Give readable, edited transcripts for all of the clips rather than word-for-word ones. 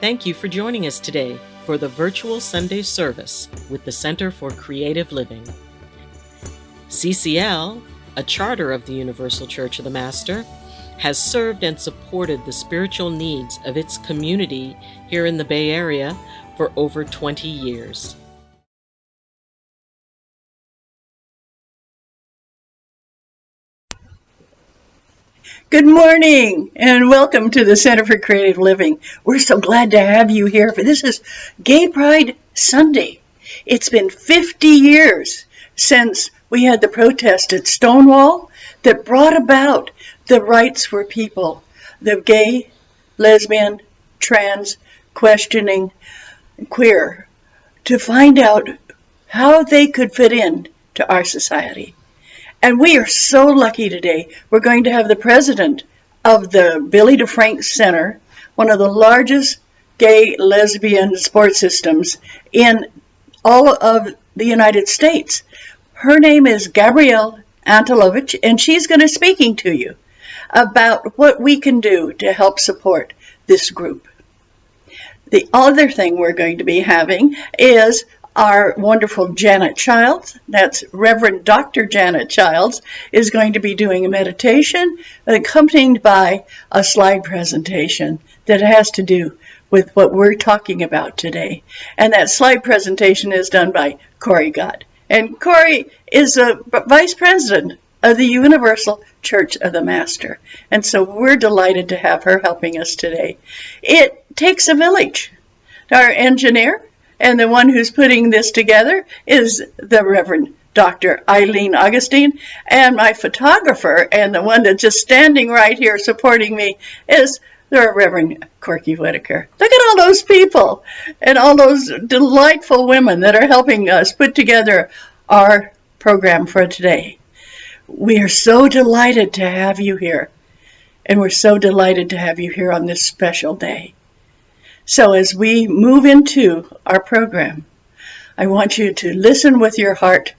Thank you for joining us today for the virtual Sunday service with the Center for Creative Living. CCL, a charter of the Universal Church of the Master, has served and supported the spiritual needs of its community here in the Bay Area for over 20 years. Good morning and welcome to the Center for Creative Living. We're so glad to have you here. This is Gay Pride Sunday. It's been 50 years since we had the protest at Stonewall that brought about the rights for people, the gay, lesbian, trans, questioning, queer, to find out how they could fit in to our society. And we are so lucky today. We're going to have the president of the Billy DeFrank Center, one of the largest gay, lesbian support systems in all of the United States. Her name is Gabrielle Antolovich, and she's going to be speaking to you about what we can do to help support this group. The other thing we're going to be having is our wonderful Janet Childs, that's Reverend Dr. Janet Childs, is going to be doing a meditation accompanied by a slide presentation that has to do with what we're talking about today. And that slide presentation is done by Corey Gott. And Corey is a vice president of the Universal Church of the Master. And so we're delighted to have her helping us today. It takes a village. Our engineer and the one who's putting this together is the Reverend Dr. Eileen Augustine, and my photographer and the one that's just standing right here supporting me is the Reverend Corky Whitaker. Look at all those people and all those delightful women that are helping us put together our program for today. We are so delighted to have you here, and we're so delighted to have you here on this special day. So as we move into our program, I want you to listen with your heart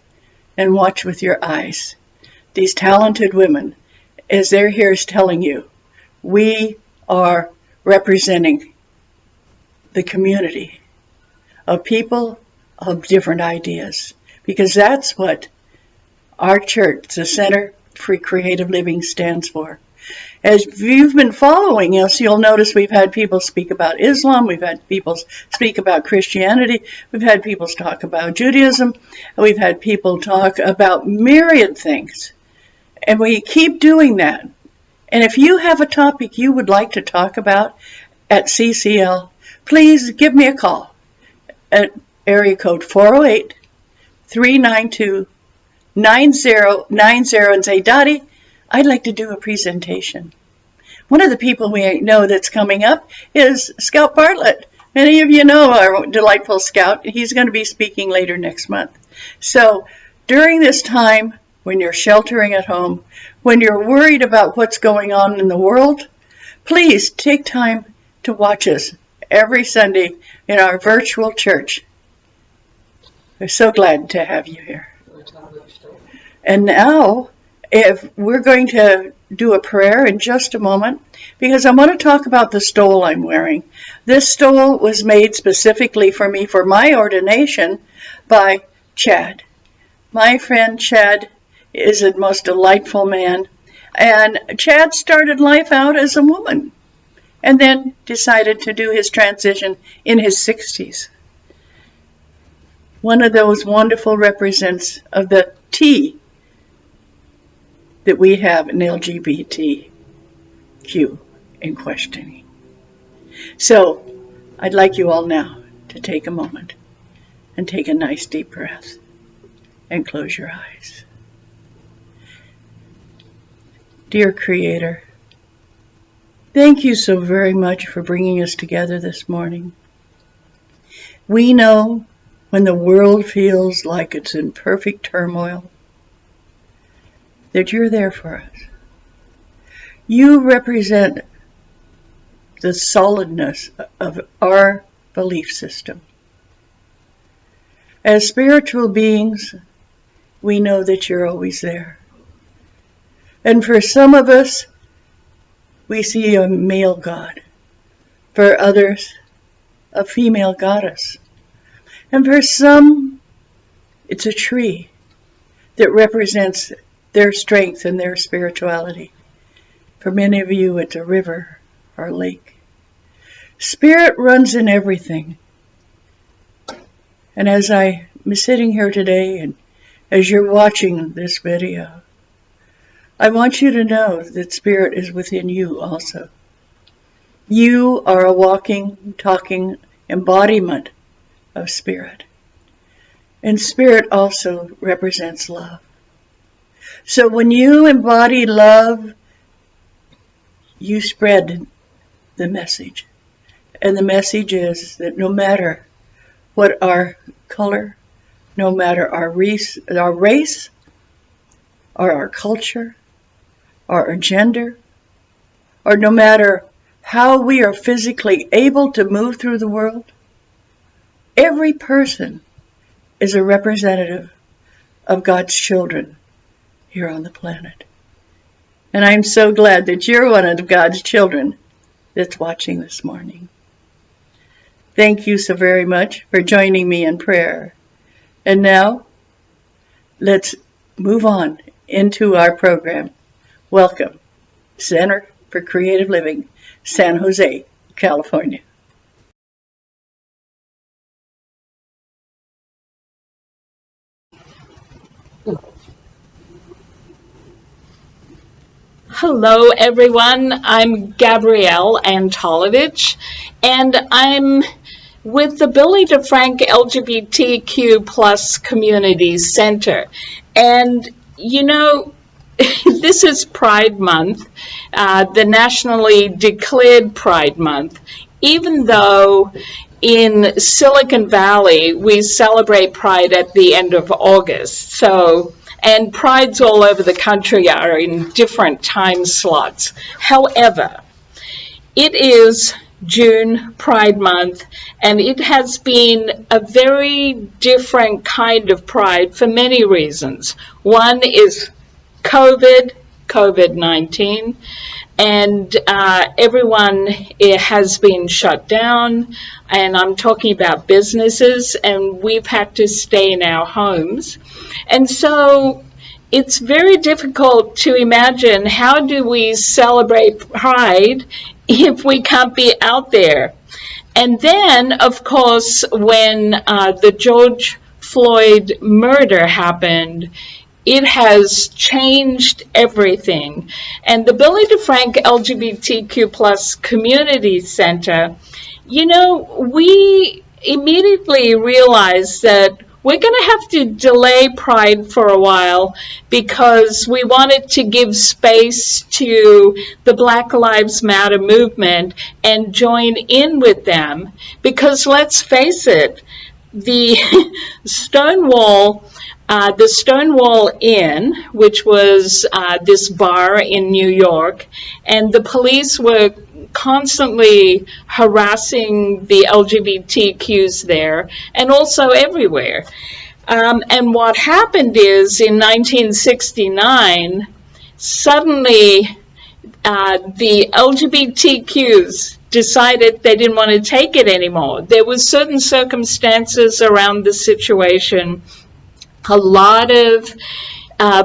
and watch with your eyes. These talented women, as they're here, is telling you, we are representing the community of people of different ideas, because that's what our church, the Center for Creative Living, stands for. As you've been following us, you'll notice we've had people speak about Islam, we've had people speak about Christianity, we've had people talk about Judaism, and we've had people talk about myriad things. And we keep doing that. And if you have a topic you would like to talk about at CCL, please give me a call at area code 408-392-9090 and say, Dottie, I'd like to do a presentation. One of the people we know that's coming up is Scout Bartlett. Many of you know our delightful Scout. He's going to be speaking later next month. So during this time, when you're sheltering at home, when you're worried about what's going on in the world, please take time to watch us every Sunday in our virtual church. We're so glad to have you here. And now, if we're going to do a prayer in just a moment, because I want to talk about the stole I'm wearing. This stole was made specifically for me for my ordination by Chad. My friend Chad is a most delightful man, and Chad started life out as a woman and then decided to do his transition in his 60s. One of those wonderful represents of the T that we have in LGBTQ in questioning. So I'd like you all now to take a moment and take a nice deep breath and close your eyes. Dear Creator, thank you so very much for bringing us together this morning. We know when the world feels like it's in perfect turmoil, that you're there for us. You represent the solidness of our belief system. As spiritual beings, we know that you're always there. And for some of us, we see a male God. For others, a female goddess. And for some, it's a tree that represents their strength and their spirituality. For many of you, it's a river or lake. Spirit runs in everything. And as I'm sitting here today, and as you're watching this video, I want you to know that Spirit is within you also. You are a walking, talking embodiment of Spirit. And Spirit also represents love. So when you embody love, you spread the message. And the message is that no matter what our color, no matter our race, or our culture, or our gender, or no matter how we are physically able to move through the world, every person is a representative of God's children here on the planet. And I'm so glad that you're one of God's children that's watching this morning. Thank you so very much for joining me in prayer. And now, let's move on into our program. Welcome, Center for Creative Living, San Jose, California. Hello, everyone. I'm Gabrielle Antolovich, and I'm with the Billy DeFrank LGBTQ plus Community Center. And, you know, this is Pride Month, the nationally declared Pride Month, even though in Silicon Valley we celebrate Pride at the end of August. And prides all over the country are in different time slots. However, it is June Pride Month, and it has been a very different kind of pride for many reasons. One is COVID-19, and everyone has been shut down, and I'm talking about businesses, and we've had to stay in our homes. And so it's very difficult to imagine, how do we celebrate Pride if we can't be out there? And then, of course, when the George Floyd murder happened, it has changed everything. And the Billy DeFrank LGBTQ plus Community Center, you know, we immediately realized that we're going to have to delay Pride for a while because we wanted to give space to the Black Lives Matter movement and join in with them. Because let's face it, the Stonewall Inn, which was this bar in New York, and the police were constantly harassing the LGBTQs there, and also everywhere. And what happened is, in 1969, suddenly the LGBTQs decided they didn't want to take it anymore. There were certain circumstances around the situation. A lot of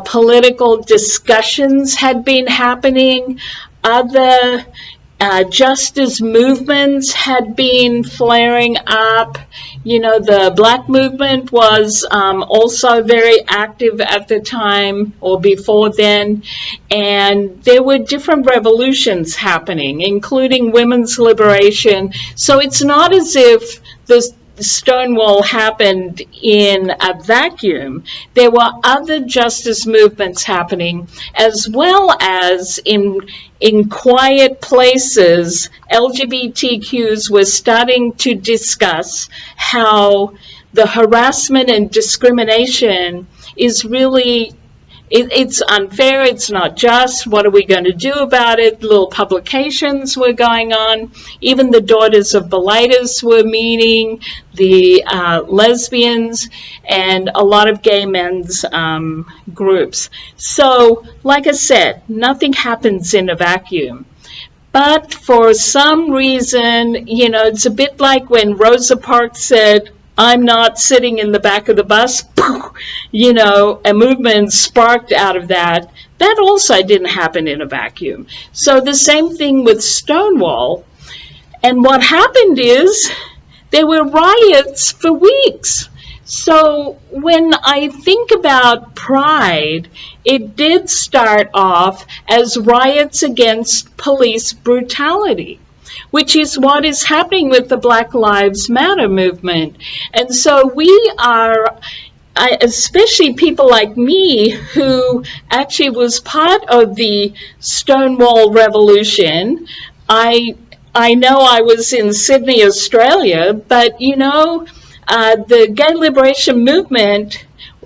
political discussions had been happening. Other justice movements had been flaring up. You know, the Black movement was also very active at the time or before then. And there were different revolutions happening, including women's liberation. So it's not as if the Stonewall happened in a vacuum. There were other justice movements happening, as well as in quiet places, LGBTQs were starting to discuss how the harassment and discrimination is really, it's unfair, it's not just, what are we going to do about it? Little publications were going on. Even the Daughters of Bilitis were meeting, the lesbians, and a lot of gay men's groups. So, like I said, nothing happens in a vacuum. But for some reason, it's a bit like when Rosa Parks said, "I'm not sitting in the back of the bus," a movement sparked out of that. That also didn't happen in a vacuum. So the same thing with Stonewall. And what happened is there were riots for weeks. So when I think about Pride, it did start off as riots against police brutality, which is what is happening with the Black Lives Matter movement. And so we are, especially people like me, who actually was part of the Stonewall Revolution. I know I was in Sydney, Australia, but the gay liberation movement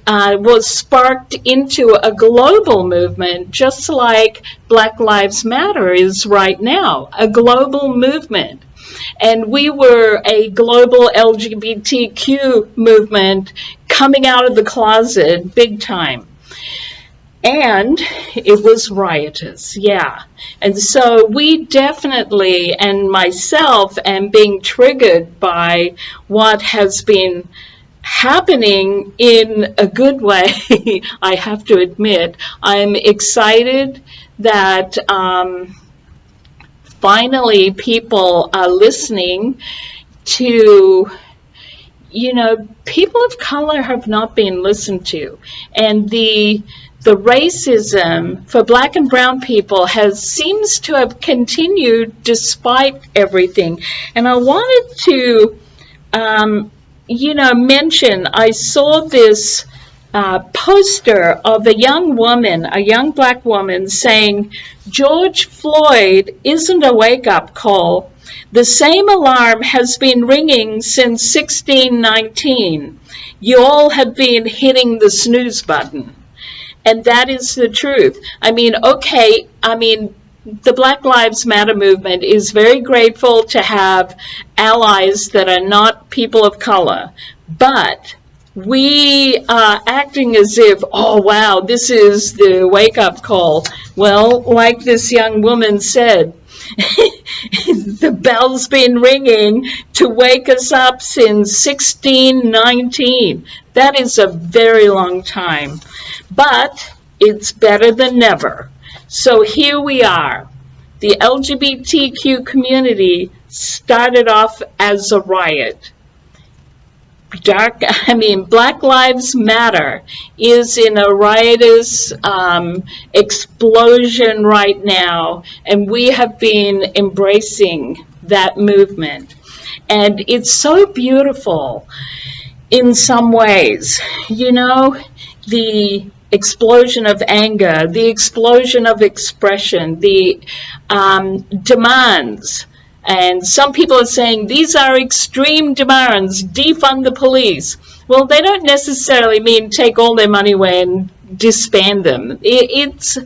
was sparked into a global movement, just like Black Lives Matter is right now, a global movement. And we were a global LGBTQ movement coming out of the closet big time. And it was riotous, yeah. And so we definitely, and myself, am being triggered by what has been happening in a good way, I have to admit. I'm excited that finally people are listening to, people of color have not been listened to. And the racism for Black and brown people seems to have continued despite everything. And I wanted to, mention, I saw this poster of a young woman, a young Black woman, saying, "George Floyd isn't a wake-up call. The same alarm has been ringing since 1619. You all have been hitting the snooze button." And that is the truth. The Black Lives Matter movement is very grateful to have allies that are not people of color. But we are acting as if, oh, wow, this is the wake-up call. Well, like this young woman said, the bell's been ringing to wake us up since 1619. That is a very long time. But it's better than never. So here we are. The LGBTQ community started off as a riot. Black Lives Matter is in a riotous explosion right now, and we have been embracing that movement. And it's so beautiful in some ways. The explosion of anger, the explosion of expression, the demands. And some people are saying these are extreme demands, defund the police. Well, they don't necessarily mean take all their money away and disband them. It's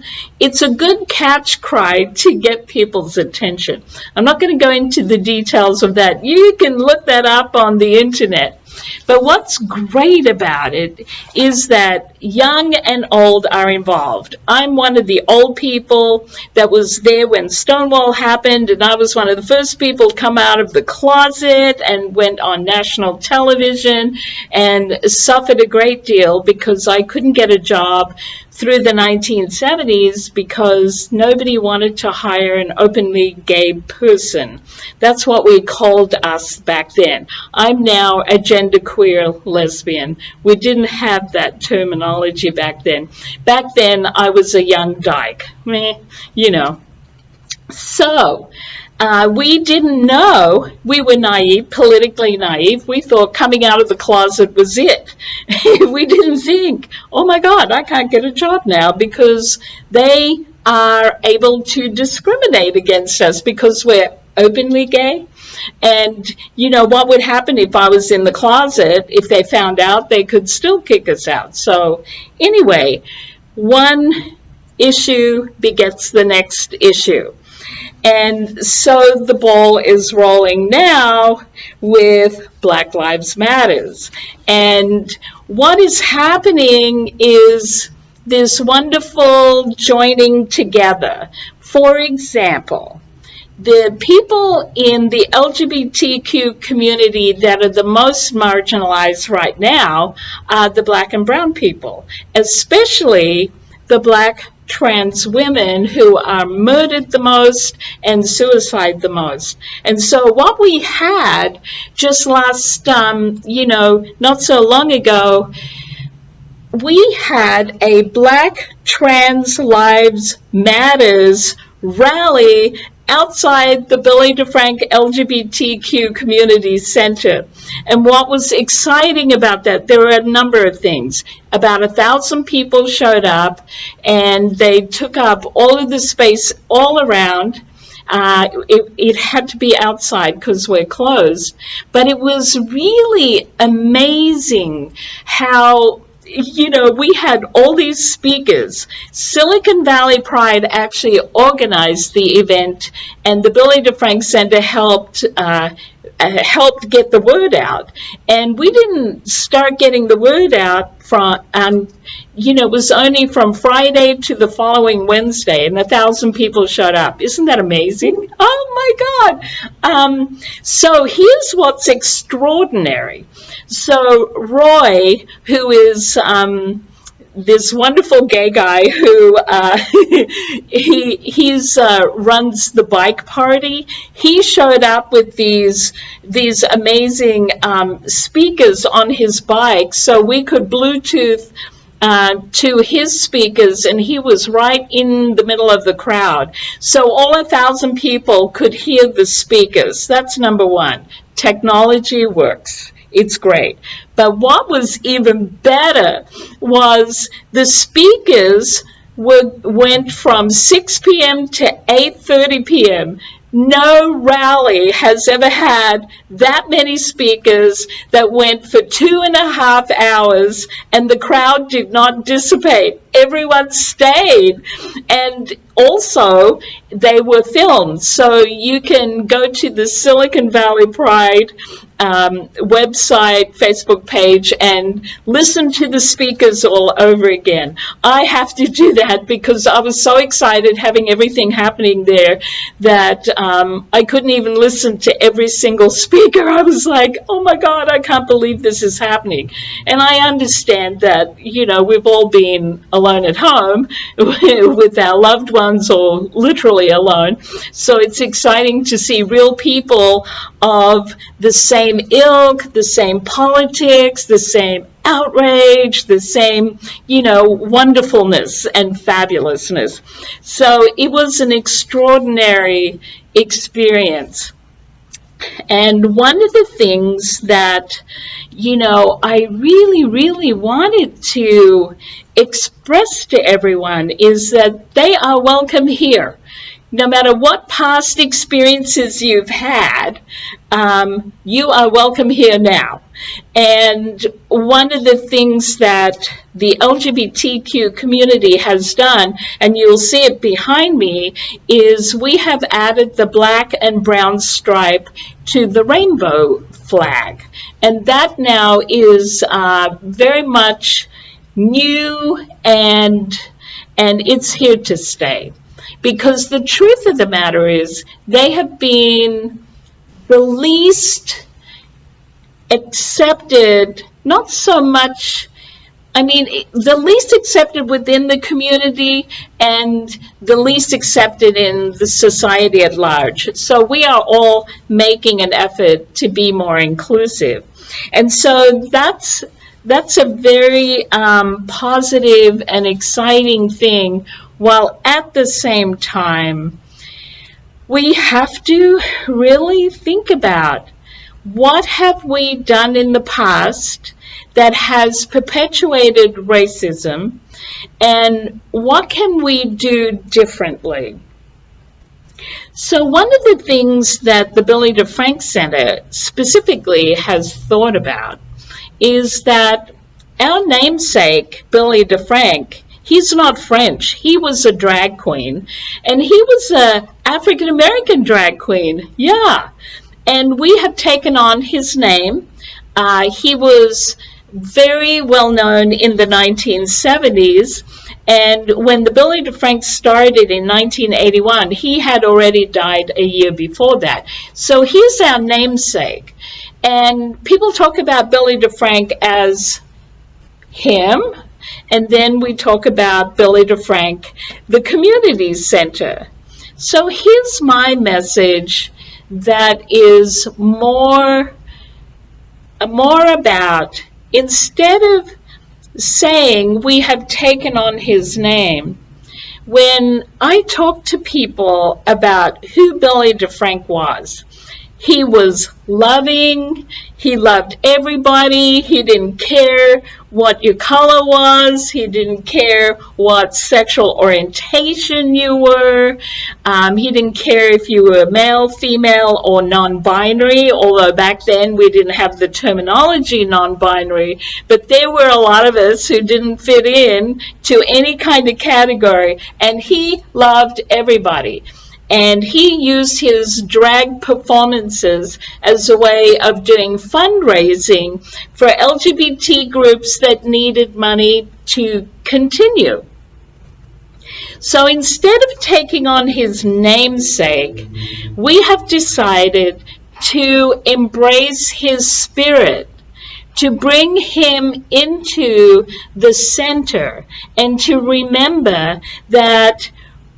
a good catch cry to get people's attention. I'm not going to go into the details of that. You can look that up on the internet. But what's great about it is that young and old are involved. I'm one of the old people that was there when Stonewall happened, and I was one of the first people to come out of the closet and went on national television and suffered a great deal because I couldn't get a job through the 1970s because nobody wanted to hire an openly gay person. That's what we called us back then. I'm now a genderqueer lesbian. We didn't have that terminology back then. Back then, I was a young dyke, So, we didn't know, we were naive, politically naive. We thought coming out of the closet was it. We didn't think, oh my God, I can't get a job now because they are able to discriminate against us because we're openly gay. And, what would happen if I was in the closet? If they found out, they could still kick us out. So anyway, one issue begets the next issue. And so the ball is rolling now with Black Lives Matters. And what is happening is this wonderful joining together. For example, the people in the LGBTQ community that are the most marginalized right now are the Black and brown people, especially the Black trans women who are murdered the most and suicide the most. And so what we had just last, not so long ago, we had a Black Trans Lives Matters rally outside the Billy DeFrank LGBTQ Community Center. And what was exciting about that, there were a number of things. About 1,000 people showed up, and they took up all of the space all around. It had to be outside because we're closed. But it was really amazing how we had all these speakers. Silicon Valley Pride actually organized the event, and the Billy DeFrank Center helped get the word out. And we didn't start getting the word out from, it was only from Friday to the following Wednesday, and 1,000 people showed up. Isn't that amazing? Oh my God. So here's what's extraordinary. So Roy, who is this wonderful gay guy who he's runs the bike party, he showed up with these amazing speakers on his bike, so we could Bluetooth to his speakers, and he was right in the middle of the crowd. So all 1,000 people could hear the speakers. That's number one. Technology works. It's great. But what was even better was the speakers went from 6 p.m. to 8:30 p.m. No rally has ever had that many speakers that went for 2.5 hours, and the crowd did not dissipate. Everyone stayed. And also, they were filmed. So you can go to the Silicon Valley Pride website, Facebook page, and listen to the speakers all over again. I have to do that because I was so excited having everything happening there that I couldn't even listen to every single speaker. I was like, oh my God, I can't believe this is happening. And I understand that, we've all been alone at home with our loved ones, or literally alone. So it's exciting to see real people of the same ilk, the same politics, the same outrage, the same, wonderfulness and fabulousness. So it was an extraordinary experience. And one of the things that, I really, really wanted to express to everyone is that they are welcome here. No matter what past experiences you've had, you are welcome here now. And one of the things that the LGBTQ community has done, and you'll see it behind me, is we have added the black and brown stripe to the rainbow flag. And that now is very much new, and it's here to stay. Because the truth of the matter is, they have been the least accepted, not so much, the least accepted within the community and the least accepted in the society at large. So we are all making an effort to be more inclusive. And so that's a very positive and exciting thing, while at the same time, we have to really think about what have we done in the past that has perpetuated racism, and what can we do differently? So one of the things that the Billy DeFrank Center specifically has thought about is that our namesake, Billy DeFrank, he's not French. He was a drag queen, and he was an African-American drag queen, yeah. And we have taken on his name. He was very well known in the 1970s, And when the Billy DeFrank started in 1981, he had already died a year before that. So he's our namesake. And people talk about Billy DeFrank as him, and then we talk about Billy DeFrank, the community center. So here's my message that is more about, instead of saying we have taken on his name, when I talk to people about who Billy DeFrank was, he was loving, he loved everybody, he didn't care what your color was, he didn't care what sexual orientation you were, he didn't care if you were male, female, or non-binary, although back then we didn't have the terminology non-binary, but there were a lot of us who didn't fit in to any kind of category, and he loved everybody. And he used his drag performances as a way of doing fundraising for LGBT groups that needed money to continue. So instead of taking on his namesake, we have decided to embrace his spirit, to bring him into the center, and to remember that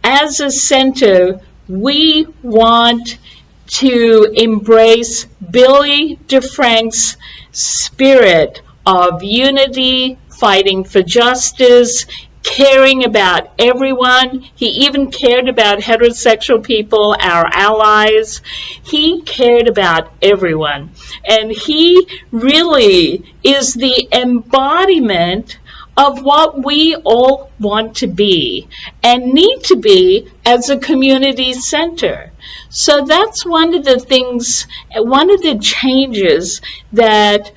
as a center, we want to embrace Billy DeFrank's spirit of unity, fighting for justice, caring about everyone. He even cared about heterosexual people, our allies. He cared about everyone. And he really is the embodiment of what we all want to be and need to be as a community center. So that's one of the things, one of the changes that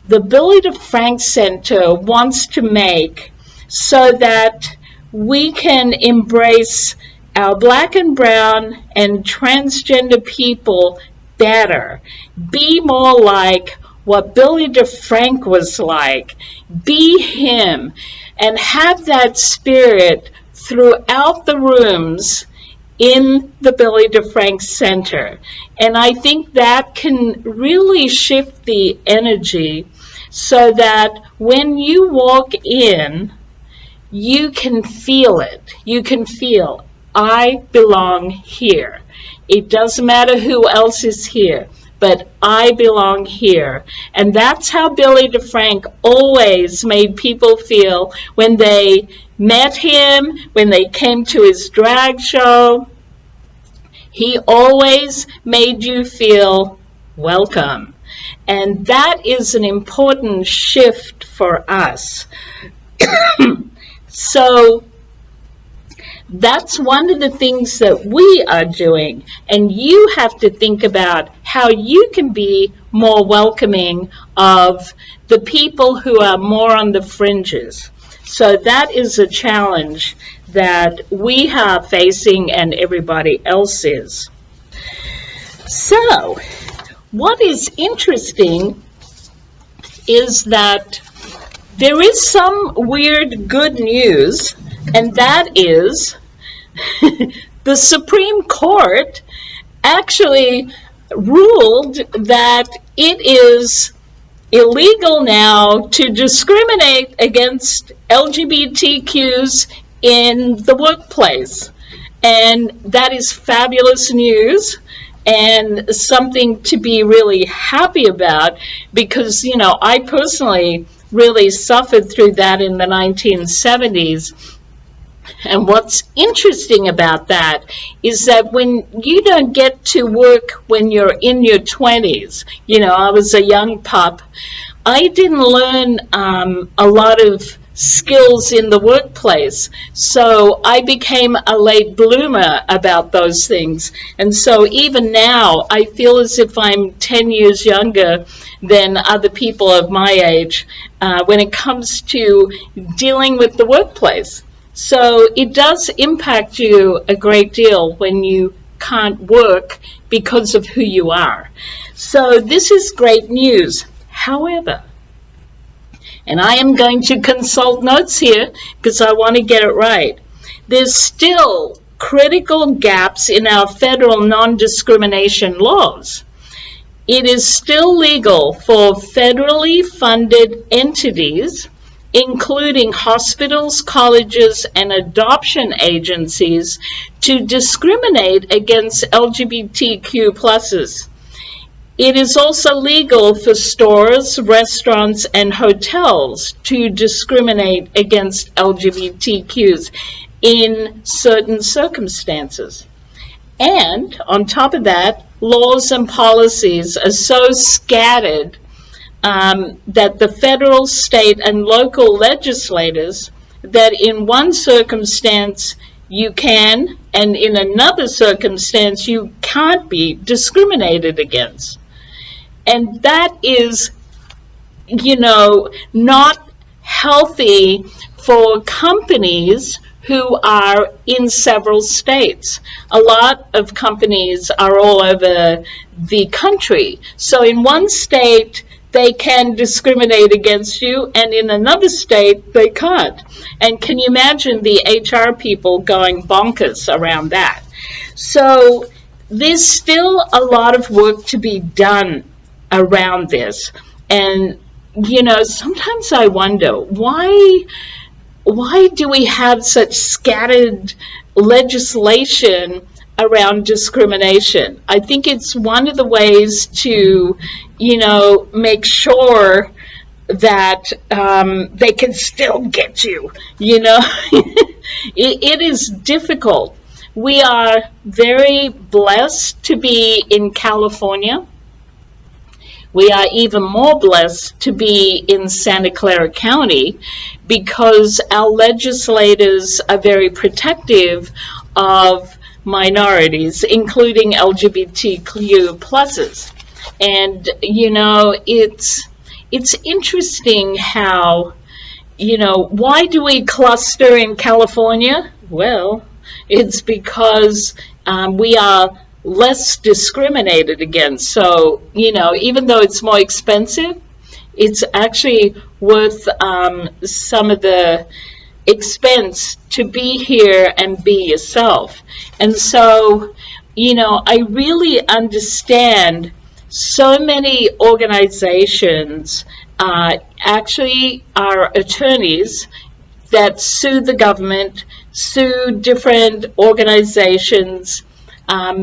the Billy DeFrank Center wants to make, so that we can embrace our Black and brown and transgender people better, be more like what Billy DeFrank was like, be him, and have that spirit throughout the rooms in the Billy DeFrank Center. And I think that can really shift the energy so that when you walk in, you can feel it. You can feel, I belong here. It doesn't matter who else is here, but I belong here. And that's how Billy DeFrank always made people feel when they met him, when they came to his drag show. He always made you feel welcome. And that is an important shift for us. So that's one of the things that we are doing, and you have to think about how you can be more welcoming of the people who are more on the fringes. So that is a challenge that we are facing and everybody else is. So what is interesting is that there is some weird good news, and that is the Supreme Court actually ruled that it is illegal now to discriminate against LGBTQs in the workplace. And that is fabulous news and something to be really happy about, because, you know, I personally really suffered through that in the 1970s. And what's interesting about that is that when you don't get to work when you're in your 20s, you know, I was a young pup, I didn't learn a lot of skills in the workplace. So I became a late bloomer about those things. And so even now, I feel as if I'm 10 years younger than other people of my age when it comes to dealing with the workplace. So it does impact you a great deal when you can't work because of who you are. So this is great news. However, and I am going to consult notes here because I want to get it right. There's still critical gaps in our federal non-discrimination laws. It is still legal for federally funded entities, including hospitals, colleges, and adoption agencies, to discriminate against LGBTQ pluses. It is also legal for stores, restaurants, and hotels to discriminate against LGBTQs in certain circumstances. And on top of that, laws and policies are so scattered that the federal, state, and local legislators, that in one circumstance you can, and in another circumstance you can't be discriminated against. And that is, not healthy for companies who are in several states. A lot of companies are all over the country. So in one state, they can discriminate against you, and in another state, they can't. And can you imagine the HR people going bonkers around that? So there's still a lot of work to be done around this. And, sometimes I wonder, why do we have such scattered legislation around discrimination? I think it's one of the ways to, make sure that they can still get you, it is difficult. We are very blessed to be in California. We are even more blessed to be in Santa Clara County because our legislators are very protective of minorities, including LGBTQ pluses. And, it's interesting how, why do we cluster in California? Well, it's because we are less discriminated against. So, even though it's more expensive, it's actually worth some of the expense to be here and be yourself. And so, I really understand so many organizations actually are attorneys that sue the government, sue different organizations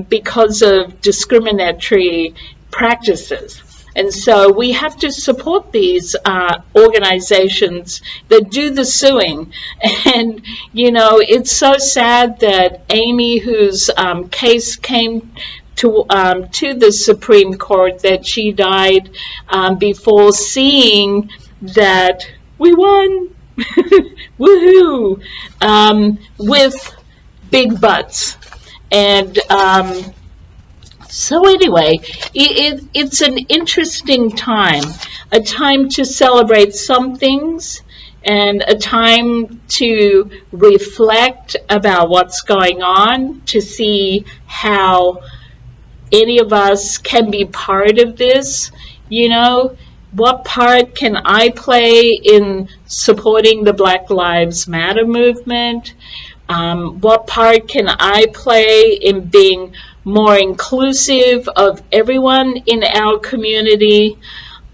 because of discriminatory practices. And so we have to support these organizations that do the suing. And, it's so sad that Amy, whose case came to the Supreme Court, that she died before seeing that we won, woohoo, with big butts. And so anyway, it's an interesting time, a time to celebrate some things and a time to reflect about what's going on, to see how any of us can be part of this. What part can I play in supporting the Black Lives Matter movement? What part can I play in being more inclusive of everyone in our community?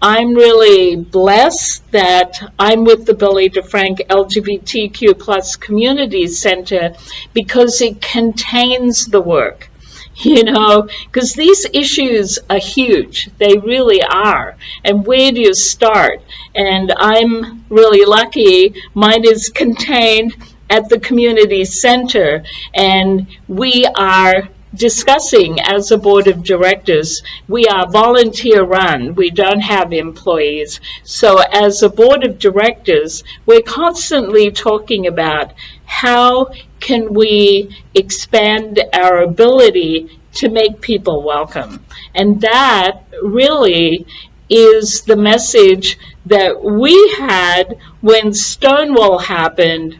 I'm really blessed that I'm with the Billy DeFrank LGBTQ plus Community Center because it contains the work, because these issues are huge. They really are. And where do you start? And I'm really lucky. Mine is contained at the community center, and we are discussing as a board of directors. We are volunteer run. We don't have employees. So as a board of directors, we're constantly talking about how can we expand our ability to make people welcome. And that really is the message that we had when Stonewall happened.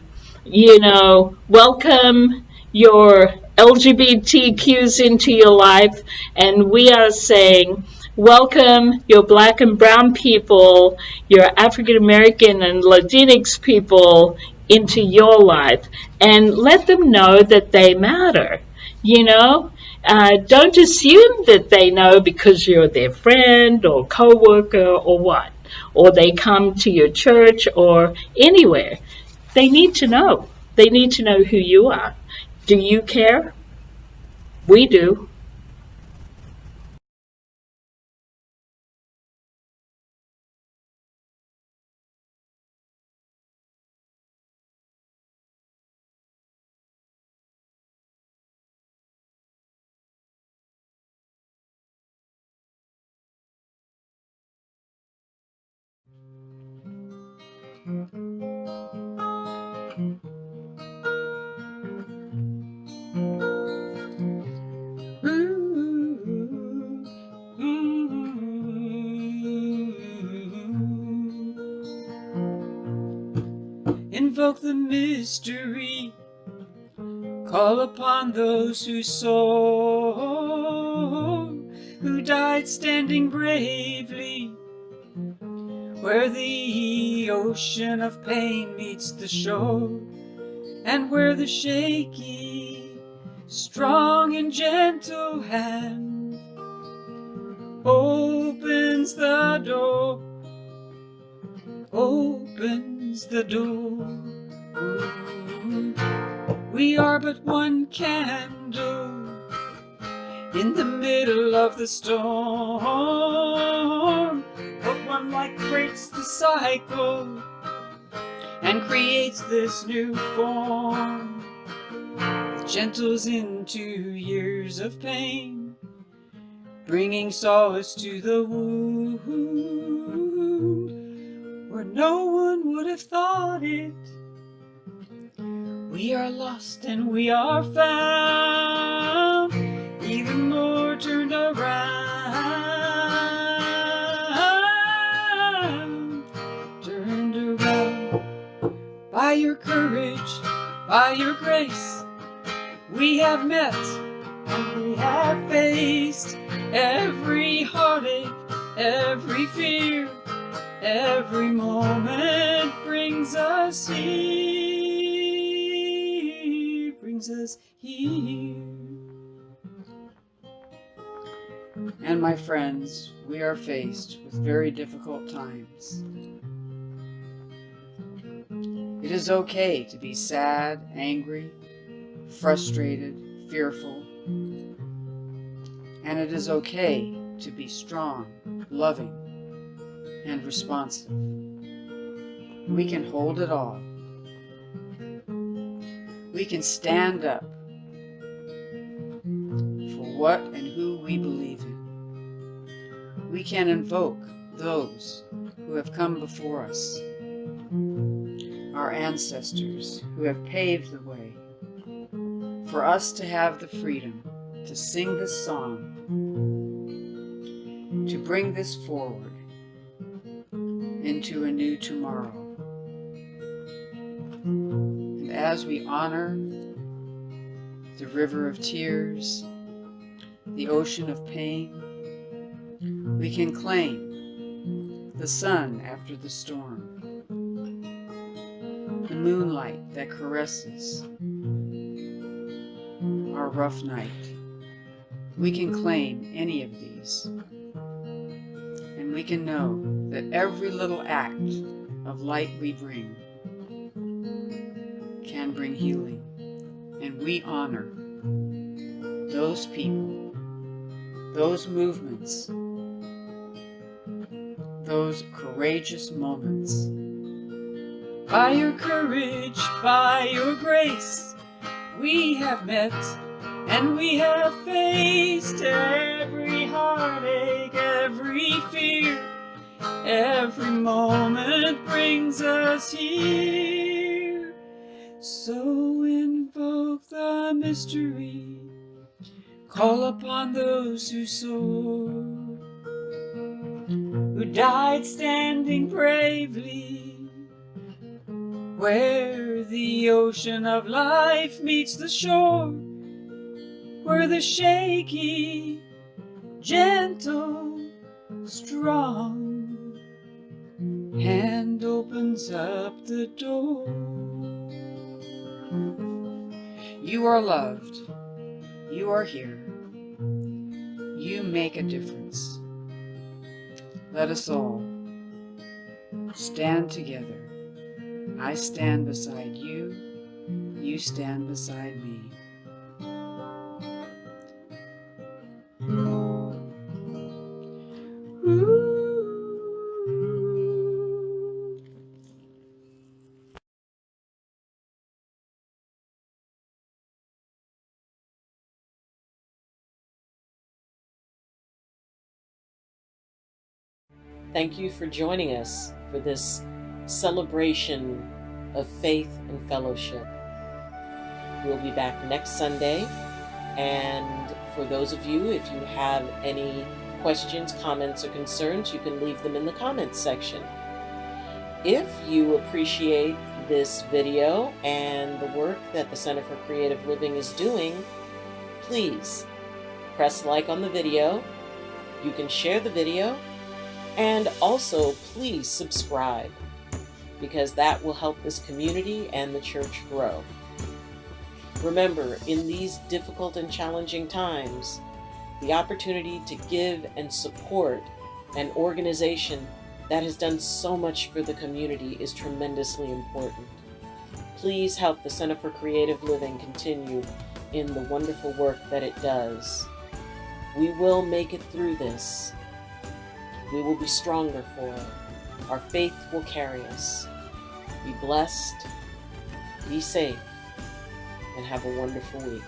Welcome your LGBTQs into your life, and we are saying welcome your Black and brown people, your African American and Latinx people into your life, and let them know that they matter. You know, don't assume that they know because you're their friend or coworker or what, or they come to your church or anywhere. They need to know. They need to know who you are. Do you care? We do. Invoke the mystery, call upon those who soar, who died standing bravely, where the ocean of pain meets the shore, and where the shaky, strong and gentle hand opens the door, opens the door. Ooh. We are but one candle in the middle of the storm, but one light breaks the cycle and creates this new form. It gentles into years of pain, bringing solace to the wound, where no one would have thought it. We are lost and we are found, even more turned around, turned around. By your courage, by your grace, we have met and we have faced every heartache, every fear, every moment brings us here, brings us here. And my friends, we are faced with very difficult times. It is okay to be sad, angry, frustrated, fearful. And it is okay to be strong, loving, and responsive. We can hold it all. We can stand up for what and who we believe in. We can invoke those who have come before us, our ancestors who have paved the way for us to have the freedom to sing this song, to bring this forward into a new tomorrow. And as we honor the river of tears, the ocean of pain, we can claim the sun after the storm, the moonlight that caresses our rough night. We can claim any of these, and we can know that every little act of light we bring can bring healing, and we honor those people, those movements, those courageous moments. By your courage, by your grace, we have met and we have faced every heartache, every fear, every moment brings us here. So invoke the mystery, call upon those who soar, who died standing bravely, where the ocean of life meets the shore, where the shaky, gentle strong hand opens up the door. You are loved. You are here. You make a difference. Let us all stand together. I stand beside you. You stand beside me. Thank you for joining us for this celebration of faith and fellowship. We'll be back next Sunday. And for those of you, if you have any questions, comments, or concerns, you can leave them in the comments section. If you appreciate this video and the work that the Center for Creative Living is doing, please press like on the video. You can share the video, and also please subscribe, because that will help this community and the church grow. Remember, in these difficult and challenging times, the opportunity to give and support an organization that has done so much for the community is tremendously important. Please help the Center for Creative Living continue in the wonderful work that it does. We will make it through this. We will be stronger for it. Our faith will carry us. Be blessed, be safe, and have a wonderful week.